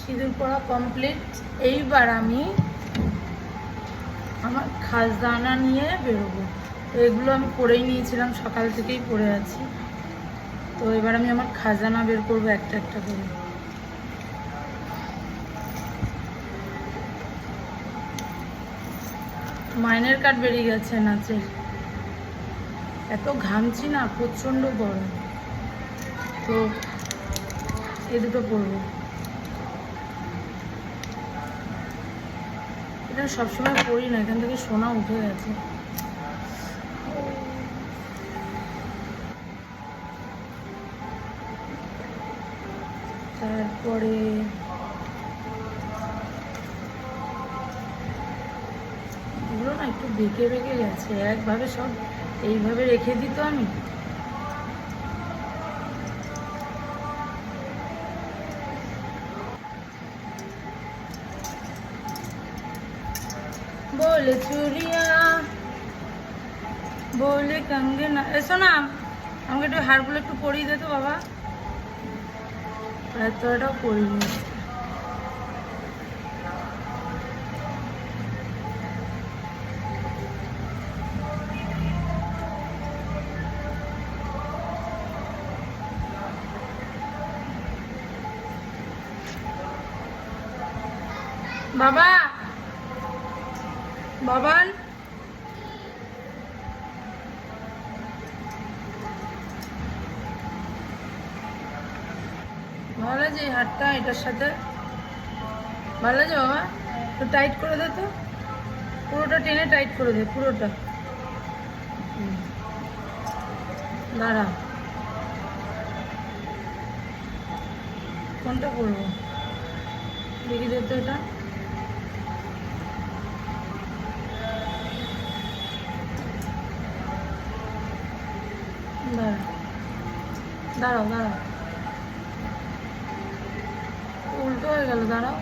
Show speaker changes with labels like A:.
A: সিঁদুর পরা কমপ্লিট। এইবার আমি আমার খাজদানা নিয়ে বেরোবো। তো এগুলো আমি পরেই নিয়েছিলাম, সকাল থেকেই পরে আছি। তো এবার আমি আমার খাজদানা বের করবো একটা একটা করে। মাইনের কার্ড বেরিয়ে গেছে নাচের। এত ঘামছি না, প্রচণ্ড গরম। তো এ দুটো পরবো। এটা সবসময় পরি না, এখান থেকে সোনা উঠে গেছে। তারপরে এগুলো না একটু বেঁকে বেঁকে গেছে, একভাবে সব এইভাবে রেখে দিত আমি। बोले चूड़िया बोले कंगना। এসো না, আমাকে একটু হারগুলো একটু পরিয়ে দে তো বাবা। এতটাও পরিনি। বাবা, বাবান, ভালো লাগছে এই হারটা এটার সাথে? ভালো লাগছে বাবা? তো টাইট করে দে তো, পুরোটা টেনে টাইট করে দে পুরোটা। দাঁড়া, কোনটা করবো দেখি দে তো এটা। দাঁড়া, দাঁড়াও দাঁড়াও, উল্টো হয়ে গেল, দাঁড়াও।